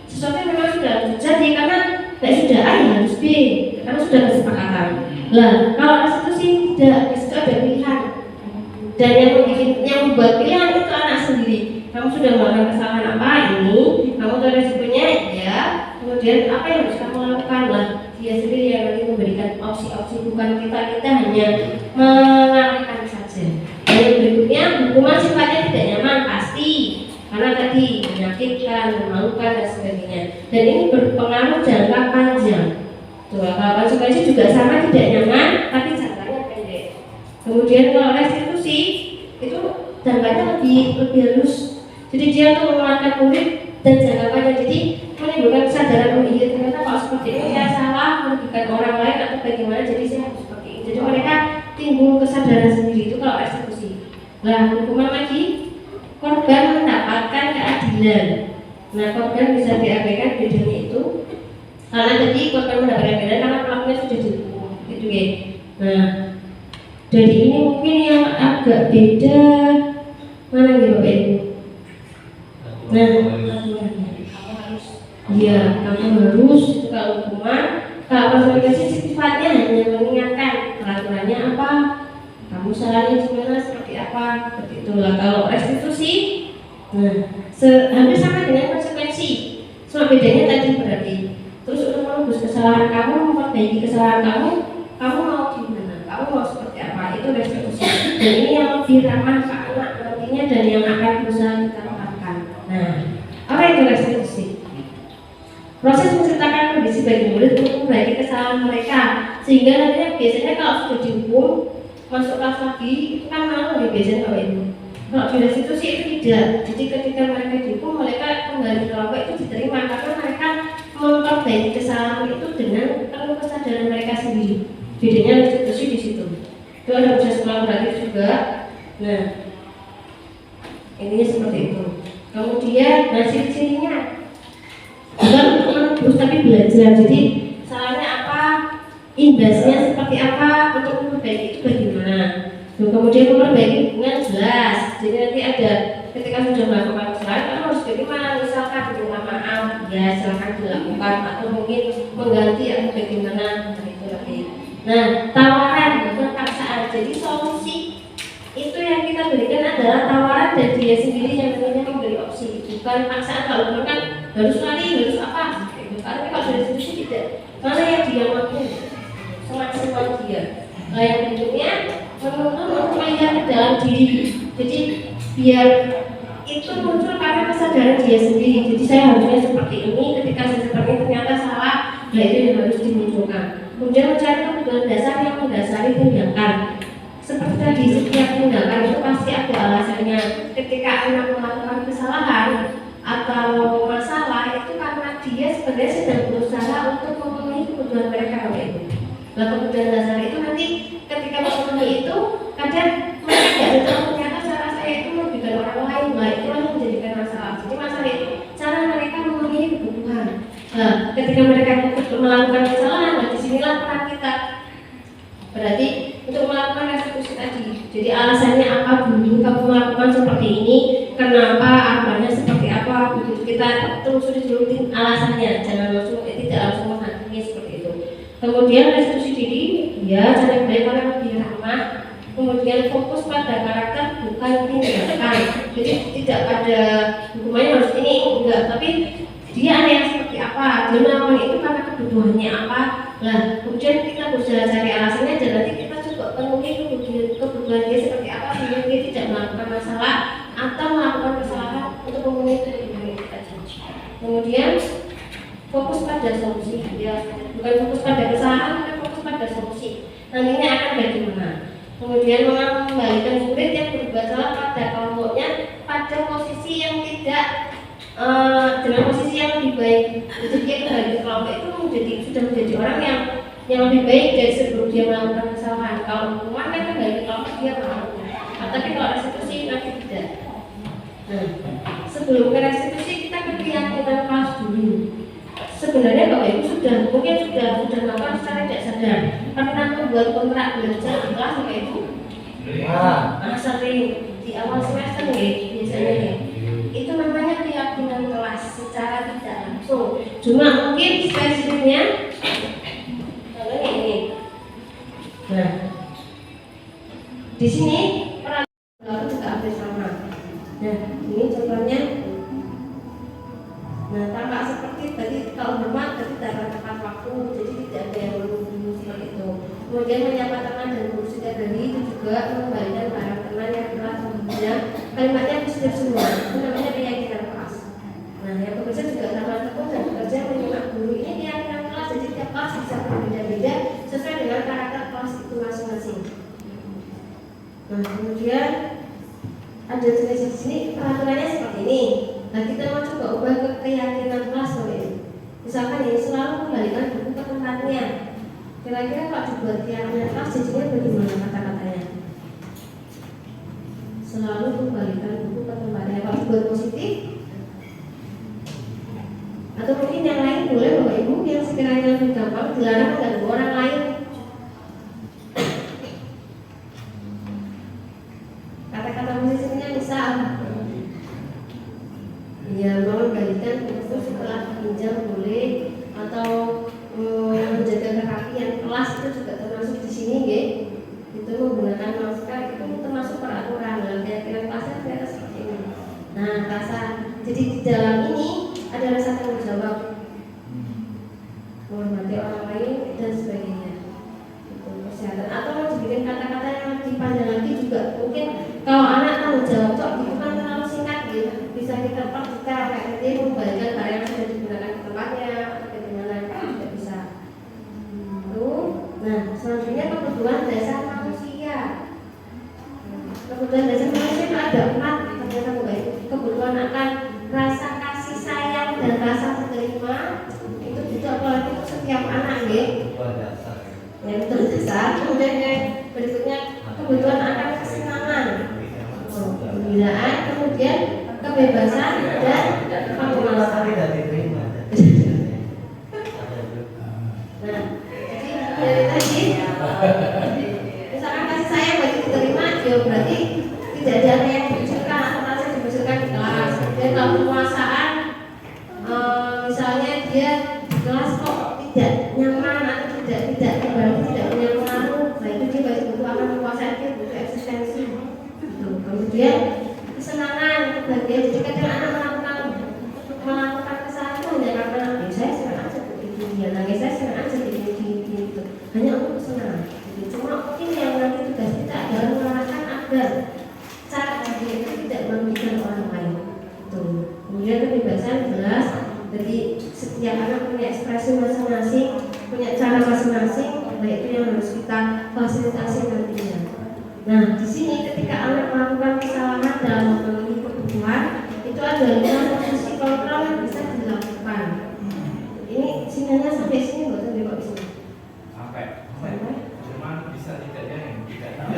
sesuatu yang memang sudah terjadi karena tidak sudah A ya harus B, karena sudah kesepakatan. Lah, kalau restitusi tidak, itu ada pilihan. Dan yang membuat pilihan itu anak sendiri. Kamu sudah melakukan kesalahan apa ini, kamu tahu resikonya ya. Kemudian apa yang harus kamu lakukan? Lah, dia sendiri yang nanti memberikan opsi-opsi, bukan kita hanya mengarahkan saja. Dan yang berikutnya, hukuman sifatnya tidak nyaman pasti, karena tadi menyakitkan, memalukan dan sebagainya. Dan ini berpengaruh jangka panjang. Tuh, kalau konsekuensi juga sama, tidak nyaman, tapi jangkanya pendek. Kemudian kalau restitusi itu jangkanya lebih halus. Jadi dia untuk mengeluarkan murid dan jangka panjang. Jadi menimbulkan kesadaran, oh iya ternyata kalau seperti ini saya salah merugikan orang lain atau bagaimana, jadi saya harus seperti ini. Jadi mereka timbul kesadaran sendiri, itu kalau restitusi. Nah, hukuman lagi, korban mendapatkan keadilan. Nah, korban bisa diabaikan bedanya itu karena tadi korban mendapatkan keadilan karena pelakunya sudah dihukum, gitu ya. Nah, dari ini mungkin yang agak beda mana nih Bapak Ibu? Nah, iya, kamu harus itu kalau hukuman. Kalau konsekuensi sifatnya hanya mengingatkan peraturannya apa, kamu salahnya gimana, seperti apa, seperti itulah. Kalau restitusi, nah, hampir sama dengan konsekuensi, cuma bedanya tadi berarti. Terus untuk menembus kesalahan kamu, memperbaiki kesalahan kamu mau gimana, kamu mau seperti apa, itu restitusi. Dan ini yang lebih ramah ke anak nantinya dan yang akan berusaha kita terapkan. Nah, apa itu restitusi? Proses menceritakan kondisi bagi murid untuk memperbaiki kesalahan mereka, sehingga nantinya biasanya kalau sudah dihukum masuk kelas lagi itu kan malu ya biasanya Bapak Ibu. Kalau di restitusi itu tidak. Jadi ketika mereka dihukum, mereka kembali ke kelompok itu diterima karena mereka memperbaiki kesalahan itu dengan penuh kesadaran mereka sendiri. Bedanya restitusi di situ. Itu ada proses kolaboratif juga. Nah, ininya seperti itu. Kemudian ciri-cirinya bukan untuk menembus tapi belajar. Jadi salahnya apa, imbasnya seperti apa, untuk memperbaiki itu bagaimana. Kemudian memperbaiki hubungan jelas. Jadi nanti ada ketika sudah melakukan kesalahan, kamu harus bagaimana, misalkan minta maaf, ya silakan dilakukan, atau mungkin mengganti atau bagaimana, itu lagi. Nah, tawaran bukan paksaan. Jadi solusi itu yang kita berikan adalah tawaran dari dia sendiri yang ingin memberi opsi, bukan paksaan. Kalau dulu kan harus lari, harus apa gitu. Karena kalau dari institusi tidak, mana yang dia mampu semaksimal dia. Nah yang berikutnya menuntut untuk melihat ke dalam diri. Jadi biar itu muncul karena kesadaran dia sendiri. Jadi saya harusnya seperti ini, ketika saya seperti ini ternyata salah, nah itu yang harus dimunculkan. Kemudian mencari kebutuhan dasar yang mendasari tindakan. Seperti tadi, setiap tindakan itu pasti ada alasannya. Ketika anak melakukan kesalahan atau masalah itu karena dia sebenarnya sedang berusaha untuk memenuhi kebutuhan mereka itu. Nah kebutuhan dasar itu nanti ketika memenuhi itu kadang mereka tidak tahu ternyata cara saya itu merugikan orang lain. Nah itulah yang menjadikan masalah. Jadi masalah itu cara mereka memenuhi kebutuhan. Nah ketika mereka melakukan kesalahan, nah disinilah peran kita. Berarti untuk melakukan restitusi tadi. Jadi alasannya apa dulu kamu melakukan seperti ini, kenapa, artinya seperti apa, begitu kita telusuri dulu alasannya, jangan langsung tidak langsung menghakimi seperti itu. Kemudian restitusi diri, ya cara baik karena lebih ramah. Kemudian fokus pada karakter bukan tindakan. Jadi tidak pada hukumannya harus ini enggak, tapi dia ada yang seperti apa, dia melakukan itu karena kebutuhannya apa. Nah kemudian kita berusaha cari alasannya dan nanti kita coba penuhi kebutuhan dia seperti apa sehingga dia tidak melakukan masalah atau melakukan kesalahan untuk memenuhi kebutuhan kita. Kemudian fokus pada solusi, ya bukan fokus pada kesalahan tapi fokus pada solusi. Nantinya akan bagaimana. Kemudian mengembalikan murid yang berbuat salah pada kelompoknya pada posisi yang tidak dengan posisi yang lebih baik. Jadi dia kembali ke kelompok itu sudah menjadi orang yang lebih baik dari sebelum dia melakukan kesalahan. Kalau hukuman kan kembali ke kelompok dia mau. Tapi kalau restitusi nanti tidak. Nah, sebelum ke restitusi kita ke keyakinan kelas dulu. Sebenarnya Bapak Ibu mungkin sudah melakukan secara tidak sadar. Pernah membuat kontrak belajar di kelas Bapak Ibu? Sering di awal semester biasanya ya. Itu namanya keyakinan kelas secara tidak langsung. Cuma mungkin spesifiknya contohnya ini. Nah, di sini peran juga hampir sama. Nah, ini contohnya. Nah, tampak seperti tadi kalau hormat tadi datang tepat waktu, jadi tidak ada yang menunggu seperti itu. Kemudian menyapa teman dan guru setiap hari itu juga mengembalikan barang teman yang telah sebelumnya. Kalimatnya positif semua, itu namanya keyakinan kelas. Nah, yang bekerja juga sama tekun dan bekerja menyimak guru ini keyakinan kelas. Jadi tiap kelas bisa berbeda-beda sesuai dengan karakter kelas itu masing-masing. Nah, kemudian ada tulis di sini peraturannya seperti ini. Nah, kita mau coba ubah ke keyakinan kelas ini. Misalkan ini selalu kembalikan buku ke tempatnya. Kira-kira kalau dibuat keyakinan kelas jadinya bagaimana kata-katanya? Selalu kembalikan buku ke tempatnya. Kalau dibuat positif, atau mungkin yang lain boleh Bapak Ibu yang sekiranya lebih gampang dilarang mengganggu orang lain. Kata-kata positifnya misal ya mengembalikan buku setelah pinjam boleh, atau menjaga kerapian kelas itu juga termasuk di sini ya. Itu menggunakan masker itu termasuk peraturan. Dalam keyakinan kelasnya ternyata seperti ini. Nah rasa jadi di dalam ini ada rasa tanggung jawab, menghormati orang lain dan sebagainya. Itu kesehatan. Atau mau dibikin kata-kata yang lebih panjang lagi juga mungkin. Kalau anak tanggung jawab itu kan terlalu singkat gitu. Bisa kita kayak dia mengembalikan barang yang sudah digunakan ke tempatnya atau bagaimana, tidak bisa. Nah selanjutnya kebutuhan dasar manusia. Kebutuhan dasar manusia itu ada 4 ternyata Bapak Ibu. Kebutuhan akan rasa kasih sayang dan rasa menerima itu apalagi untuk setiap anak ya. Yang terbesar. Kemudian yang berikutnya kebutuhan akan kesenangan, pembinaan, kemudian kebebasan dan pengawasan. Nah, jadi dari tadi, misalkan kasih sayang bagi diterima, ya berarti tidak ada yang dibesarkan atau merasa dibesarkan di kelas. Dan kalau penguasaan, misalnya dia di kelas kok tidak nyaman atau tidak punya pengaruh, nah itu dia butuh akan penguasaan, dia butuh eksistensi. Kemudian bagian. Jadi kadang anak melakukan kesalahan itu hanya karena saya senang aja begini, dia nangis saya senang aja begini gitu. Hanya untuk kesenangan. Jadi cuma mungkin yang nanti tugas kita adalah mengarahkan agar cara dia itu tidak merugikan orang lain. Tuh. Kemudian kebebasan jelas. Jadi setiap anak punya ekspresi masing-masing, punya cara masing-masing. Nah itu yang harus kita fasilitasi nantinya. Nah di sini ketika anak melakukan kesalahan dalam memenuhi kebutuhan, itu ada 5 posisi kontrol yang bisa dilakukan. Ini sinyalnya sampai sini nggak sampai kok sini? Sampai. Cuman bisa tidaknya yang tidak tahu.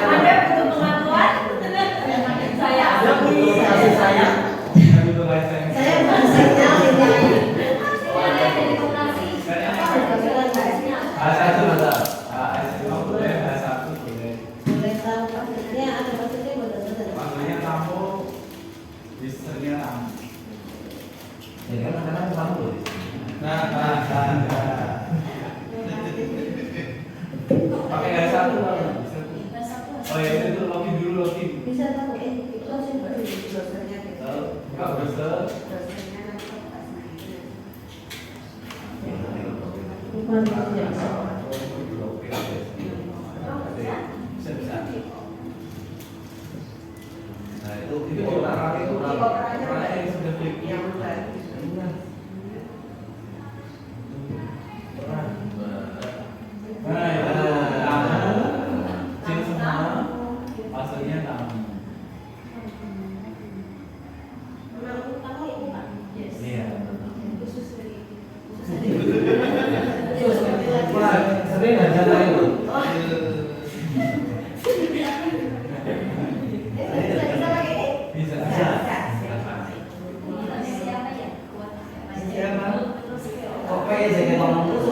Anda butuh pengakuan? Saya butuh kasih sayang. Saya butuh rasa yang Saya bukan sinyal ini. A1 masa. A1 boleh, A1 boleh. Boleh tahu maksudnya ada maksudnya betul-betul. Maknanya kamu listernya kamu. Ya kan kadang kamu. Nah. Pakai A1 Pak. Bisa. Oh ya itu login dulu login. Bisa tahu itu sih baru dosennya gitu. Enggak bisa. Bukan ya. Bisa. Nah itu Itu orang itu orang yang sudah klik. Nah, itu cil semua maksudnya kamu. Memang kamu ini Pak. Yes. Iya. Khusus dari Wah, sering aja lain loh. Bisa. Kok kayak jadi ngomong terus?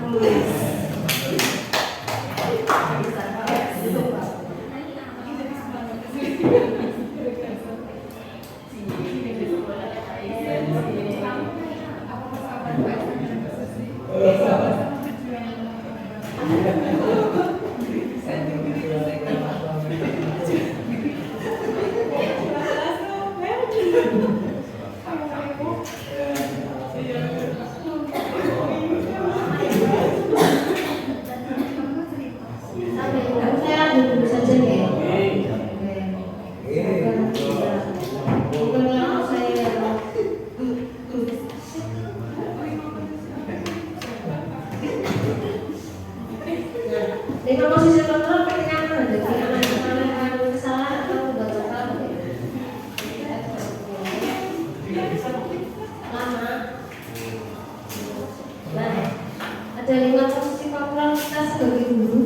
Boleh Lima posisi kontrol ketika menghadapi anak-anak kesalahan atau gagal lama. Nah, ada 5 posisi kontrol kita sebagai guru.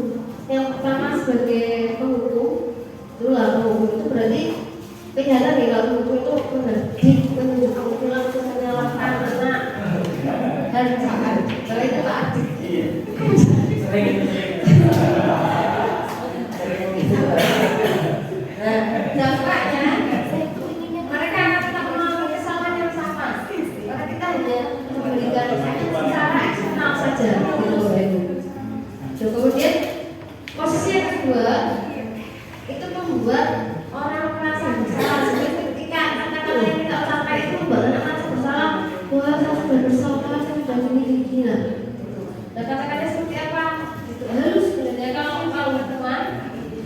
Yang pertama sebagai penghukum. Itulah penghukum itu berarti kelihatan ya kalau penghukum itu menerdik, menunjukkan langsung menyalahkan anak dan jangan. Kalau itu Pak Adik. Dampaknya mereka akan tetap mengalami kesalahan yang sama karena kita hanya memberikan secara eksternal saja kemudian posisi yang kedua itu membuat orang merasa bersalah. Jadi ketika kata-kata yang kita ucapkan itu membuat anak merasa bersalah, bahwa saya sudah bersalah, saya sudah begini. Dan kata-kata seperti apa? Itu halus sebenarnya kalau teman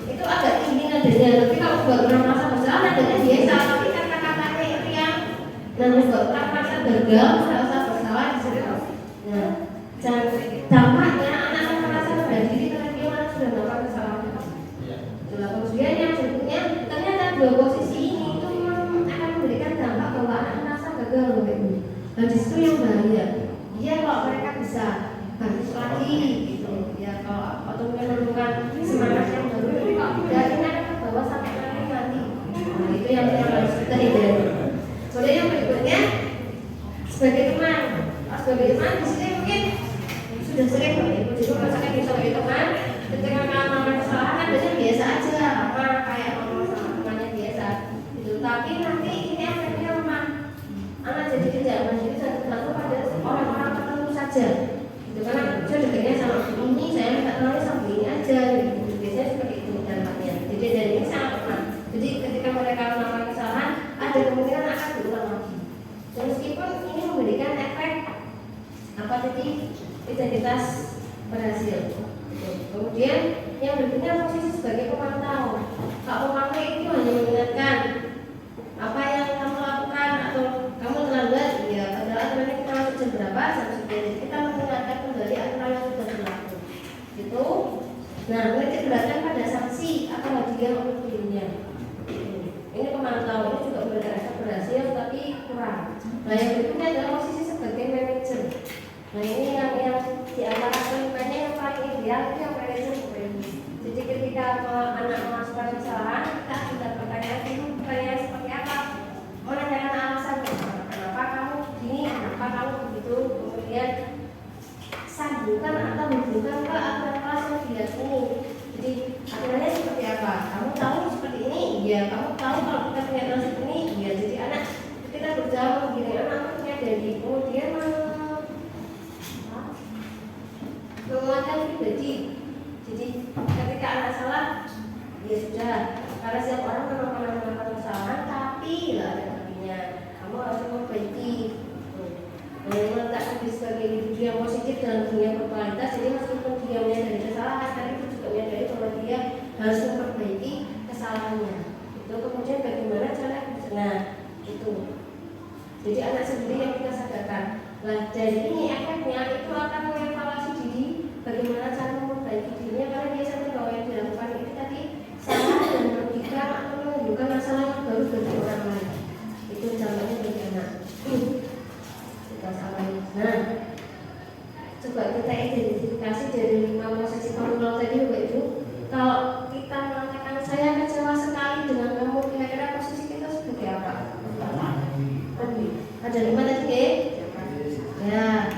itu agak tinggi nadanya, tapi kalau buat orang merasa bersalah nadanya biasa, tapi kata-katanya itu yang membuat orang merasa gagal, merasa bersalah di situ. Nah, dan dampaknya anak akan merasa rendah diri karena dia sudah melakukan kesalahan. Itulah kemudian yang berikutnya ternyata 2 posisi ini itu akan memberikan dampak bahwa anak merasa gagal loh Ibu. Dan disitu yang bahaya. Dia kalau mereka bisa bangkit lagi gitu ya, kalau atau menemukan semangat yang baru, tapi kalau tidak ini akan terbawa sampai nanti. Nah, itu yang harus kita hindari. Kemudian yang berikutnya sebagai teman. Sebagai teman di sini mungkin sudah sering Bapak Ibu, jadi misalkan kita sebagai teman, ketika melakukan kesalahan kan biasanya biasa aja, apa kayak ngomong sama temannya biasa, gitu. Tapi nanti ini efeknya memang anak jadi kejauhan, jadi tergantung pada orang-orang tertentu saja, gitu. Karena saya dekatnya sama ini, saya minta tolongnya sama ini aja, gitu. Biasanya seperti itu dampaknya. Jadi dari ini sangat teman. Jadi ketika mereka melakukan kesalahan, ada kemungkinan akan berulang lagi. Dan meskipun ini memberikan efek apa tadi identitas berhasil. Kemudian yang berikutnya posisi sebagai pemantau. Pak pemantau itu hanya mengingatkan apa yang kamu lakukan atau kamu terlambat, ya padahal aturannya kita masuk jam berapa, jam sekian. Kita mengingatkan kembali aturan yang sudah berlaku. Gitu. Nah, menitik beratkan pada sanksi atau hadiah untuk dirinya. Ini pemantau ini juga memberikan efek berhasil tapi kurang. Nah, yang berikutnya adalah posisi sebagai manajer. Nah, ini yang di antara kelimanya yang paling ideal itu yang manajer. Jadi ketika anak melakukan kesalahan, kita sudah pertanyaan seperti apa? Menanyakan alasan kenapa kamu begini, kenapa kamu begitu, kemudian sambungkan atau hubungkan ke aturan kelas yang dilihat ini. Jadi aturannya seperti apa? Kamu tahu seperti ini? Iya. Kamu tahu kalau kita punya aturan seperti ini? Iya. Jadi anak kita berjalan begini, anak menyadari, kemudian menguatkan pribadi. Jadi ketika anak salah, ya sudah. Karena setiap orang memang pernah melakukan kesalahan, tapi lah ada tapinya. Kamu harus memperbaiki. Meletakkan diri sebagai individu yang positif dalam dunia berkualitas. Jadi meskipun dia menyadari kesalahan, tapi itu juga menyadari bahwa dia harus memperbaiki kesalahannya. Itu kemudian bagaimana cara nah itu. Jadi anak sendiri yang kita sadarkan. Nah dari ini efeknya itu akan mengevaluasi diri, bagaimana cara memperbaiki dirinya, karena dia sadar bahwa yang dilakukan itu tadi salah dan merugikan atau menimbulkan masalah yang baru bagi orang lain. Itu contohnya bagi anak. Nah, coba kita identifikasi dari 5 posisi kontrol tadi Bapak Ibu. Kalau kita mengatakan saya kecewa sekali dengan kamu, kira-kira posisi kita sebagai apa? Ada 5 tadi ya. Nah,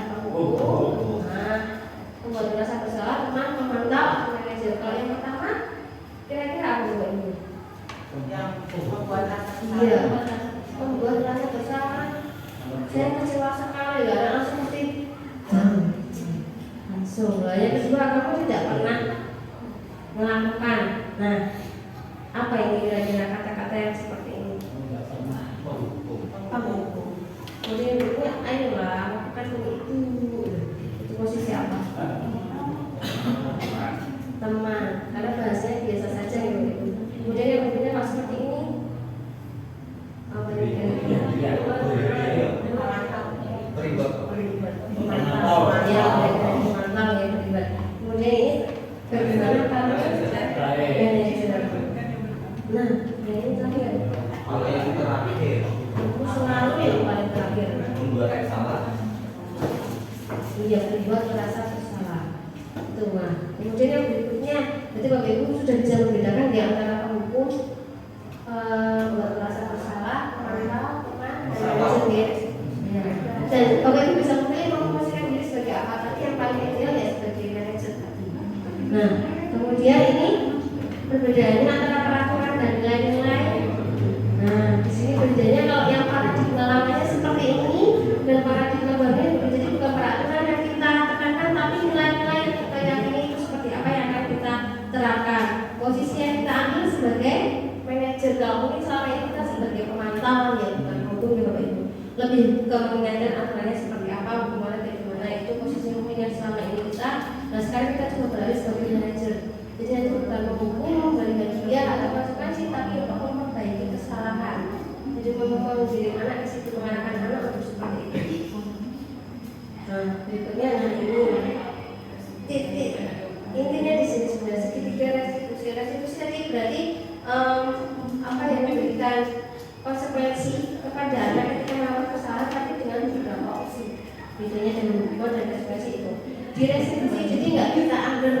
membuat merasa bersalah, teman, memantau, manajer. Kalau yang pertama, kira-kira apa Bapak Ibu? Yang membuat Iya, membuat rasa bersalah. Saya kecewa sekali, ya langsung mesti langsung. Yang kedua, kamu tidak pernah melakukan. Nah, apa ini kira-kira kata-kata yang seperti ini? Penghukum. Kemudian berikutnya, ayolah lakukan itu. Itu posisi apa? Teman. Karena bahasanya biasa saja gitu. Kemudian yang berikutnya kalau seperti ini, apa ini kira-kira? Memantau ya, memantau ya terlibat. Kemudian ini bagaimana kalau manajer? Nah, ini terakhir. Kalau yang terakhir, Selalu yang paling terakhir. membuat salah. Iya, membuat merasa bersalah. Itu mah. Kemudian yang berikutnya, berarti Bapak Ibu sudah bisa membedakan di antara penghukum, membuat merasa bersalah, memantau, teman, dan manajer. Ya. Dan Bapak Ibu bisa memilih memposisikan diri sebagai apa, tapi yang paling ideal ya sebagai manajer tadi. Nah, kemudian ini perbedaannya antara peraturan dan nilai-nilai. Nah, di sini bedanya kalau yang paradigma lamanya seperti ini dan paradigma barunya jadi bukan peraturan yang kita tekankan, tapi nilai-nilai yang kita yakini itu seperti apa yang akan kita terapkan. Posisi yang kita ambil sebagai manajer, kalau mungkin selama ini kita sebagai pemantau ya, bukan hukum ya Bapak Ibu. Lebih ke mengingatkan aturannya seperti apa, bagaimana bagaimana itu posisi mungkin yang selama ini kita. Nah sekarang kita coba beralih sebagai manajer. Jadi itu bukan menghukum, memberikan hadiah atau konsekuensi, tapi untuk memperbaiki kesalahan. Jadi mendidik anak di situ, mengarahkan anak untuk seperti itu. Nah berikutnya, nah ini titik intinya di sini sebenarnya segitiga restitusi. Restitusi tadi berarti apa yang memberikan konsekuensi kepada anak ketika melakukan kesalahan, tapi dengan beberapa opsi. Bedanya dengan hukuman dan konsekuensi itu. Di restitusi jadi nggak kita ambil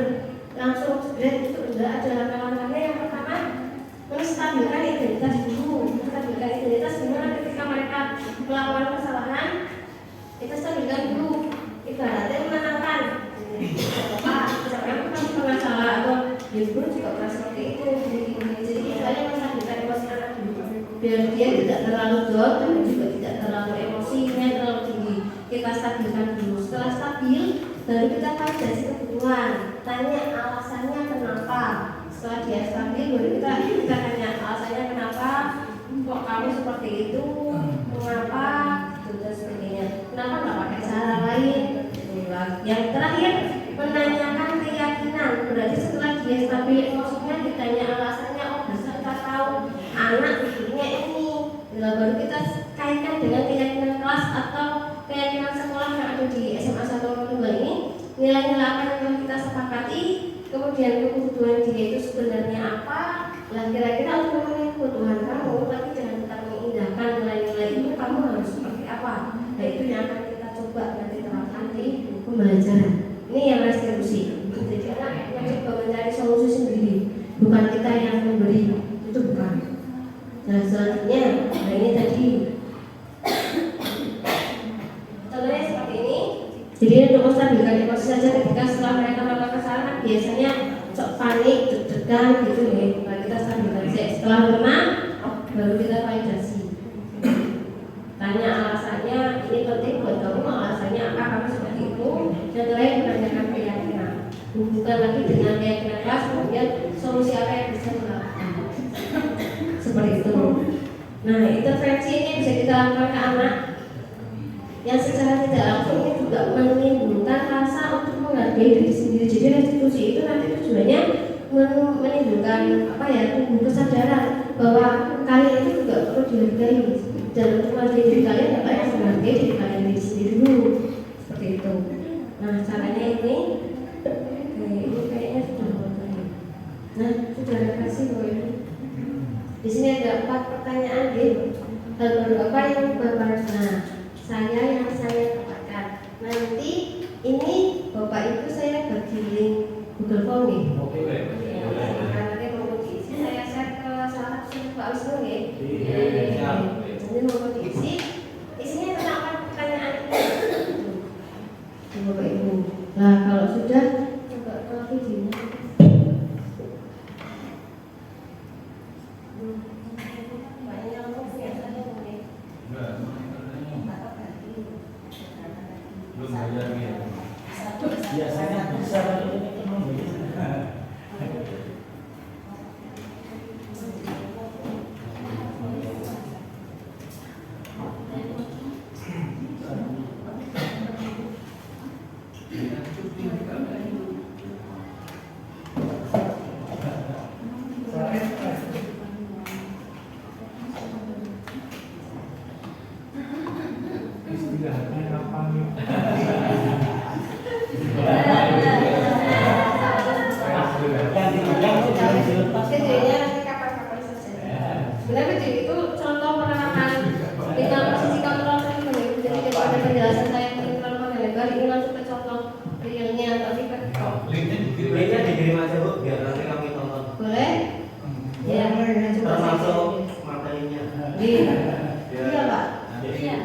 langsung segera itu, enggak, ada langkah-langkahnya. Yang pertama, menstabilkan identitas dulu. Menstabilkan identitas gimana ketika mereka melakukan kesalahan, stabilkan dulu. Ibaratnya menenangkan. Pak, misalkan kamu pernah salah atau ya guru juga pernah seperti itu. Jadi kita hanya menstabilkan emosi anak dulu. Biar dia tidak terlalu down, tapi juga tidak terlalu emosinya terlalu tinggi. Kita stabilkan dulu. Setelah stabil, baru kita validasi kebutuhan. Tanya alasannya kenapa. Setelah dia stabil, baru kita tanya alasannya kenapa. Kok kamu seperti itu? Mengapa? Dan sebagainya. Kenapa nggak pakai cara lain? Yang terakhir, menanyakan keyakinan. Berarti setelah dia stabil emosinya, ditanya alasannya. Oh, bisa kita tahu anak pikirnya ini. Baru kita kaitkan dengan keyakinan kelas atau keyakinan sekolah yang ada di SMA 1 2 ini. Nilai-nilai apa yang kita sepakati, kemudian kebutuhan dia itu sebenarnya apa. Nah, kira-kira untuk memenuhi kebutuhan kamu, tapi jangan kita mengindahkan nilai-nilai itu, kamu harus seperti apa. Nah, itu yang akan kita coba nanti terapkan di pembelajaran. Ini yang restitusi. Jadi anak yang coba mencari solusi sendiri, bukan kita yang memberi, itu bukan. Nah, selanjutnya, nah ini tadi contohnya seperti ini. Jadi untuk menstabilkan emosi saja ketika setelah mereka melakukan kesalahan, biasanya sok panik, deg-degan gitu ya. Nah, kita stabilkan saja. Setelah tenang, baru kita validasi. Tanya alasannya, ini penting buat kamu, alasannya apa kamu seperti itu. Dan terakhir menanyakan keyakinan. Bukan lagi dengan keyakinan kelas, kemudian solusi apa yang bisa dilakukan. Seperti itu. Nah, intervensi ini bisa kita lakukan ke anak yang secara tidak langsung ini juga menimbulkan rasa untuk menghargai diri sendiri. Jadi restitusi itu nanti tujuannya menimbulkan apa ya, tumbuh kesadaran bahwa kalian itu juga perlu dihargai, dan untuk menghargai diri kalian ya kalian menghargai diri kalian diri sendiri dulu. Seperti itu. Nah, caranya ini kayaknya sudah mulai. Nah, sudah kasih loh ini. Di sini ada 4 pertanyaan, gitu. Hal baru apa yang Bapak? Nah, yang saya dapatkan. Nanti ini Bapak Ibu saya bagi link Google Form nih. Oke. Karena nanti mau diisi, saya share ke salah satu Pak Wisnu ya. Nanti mau diisi. Isinya tentang apa pertanyaan itu? Bapak Ibu. Nah, kalau sudah coba ke videonya. Belum bayar ya. Biasanya bisa istilahnya apa nih? Videonya nanti kapan-kapan saja. Sebenarnya video itu contoh penerapan tinggal posisi kontrol tadi. Jadi kalau ada penjelasan saya mungkin terlalu panjang lebar, ini langsung ke contoh realnya. Tapi Linknya dikirim aja Bu, biar nanti kami tonton. boleh? Ya, Termasuk materinya. Iya, Pak. Iya.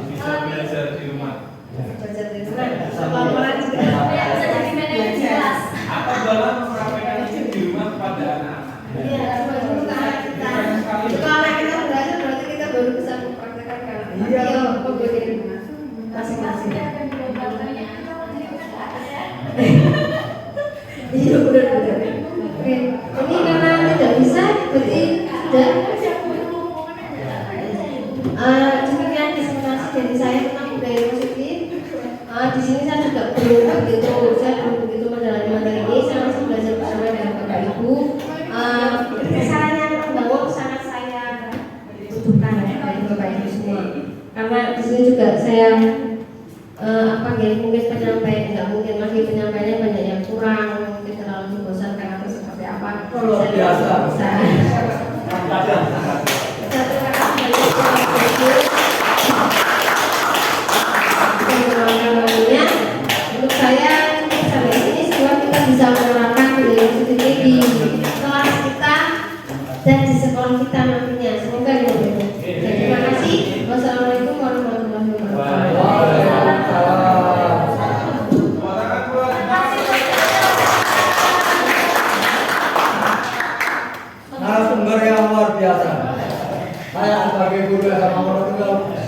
Bisa belajar di rumah. Belajar di rumah. Laporan juga. Jadi manajer jelas. Atau dalam mempraktekkan itu di rumah kepada anak-anak. Iya, coba dulu ke anak kita. Kalau anak kita belajar, berarti kita baru bisa mempraktekkan ke anak kita. Iya, pembelajaran masing-masing. Iya, benar-benar. Oke, ini karena tidak bisa, berarti sudah. Demikian disertasi dari saya tentang budaya positif. Di sini saya juga belum begitu mendalami materi ini. Saya masih belajar bersama dengan Bapak Ibu. Sarannya membangun sangat saya butuhkan dari Bapak Ibu semua. Karena di sini juga saya mungkin penyampaian nggak mungkin lagi penyampaiannya banyak yang kurang, mungkin terlalu membosankan atau seperti apa. Kalau biasa. Untuk saya sampai sini semua kita bisa menerapkan budaya positif ini di kelas kita dan di sekolah kita nantinya. Semoga ya. Terima kasih. Wassalamualaikum warahmatullahi wabarakatuh. Waalaikumsalam warahmatullahi wabarakatuh.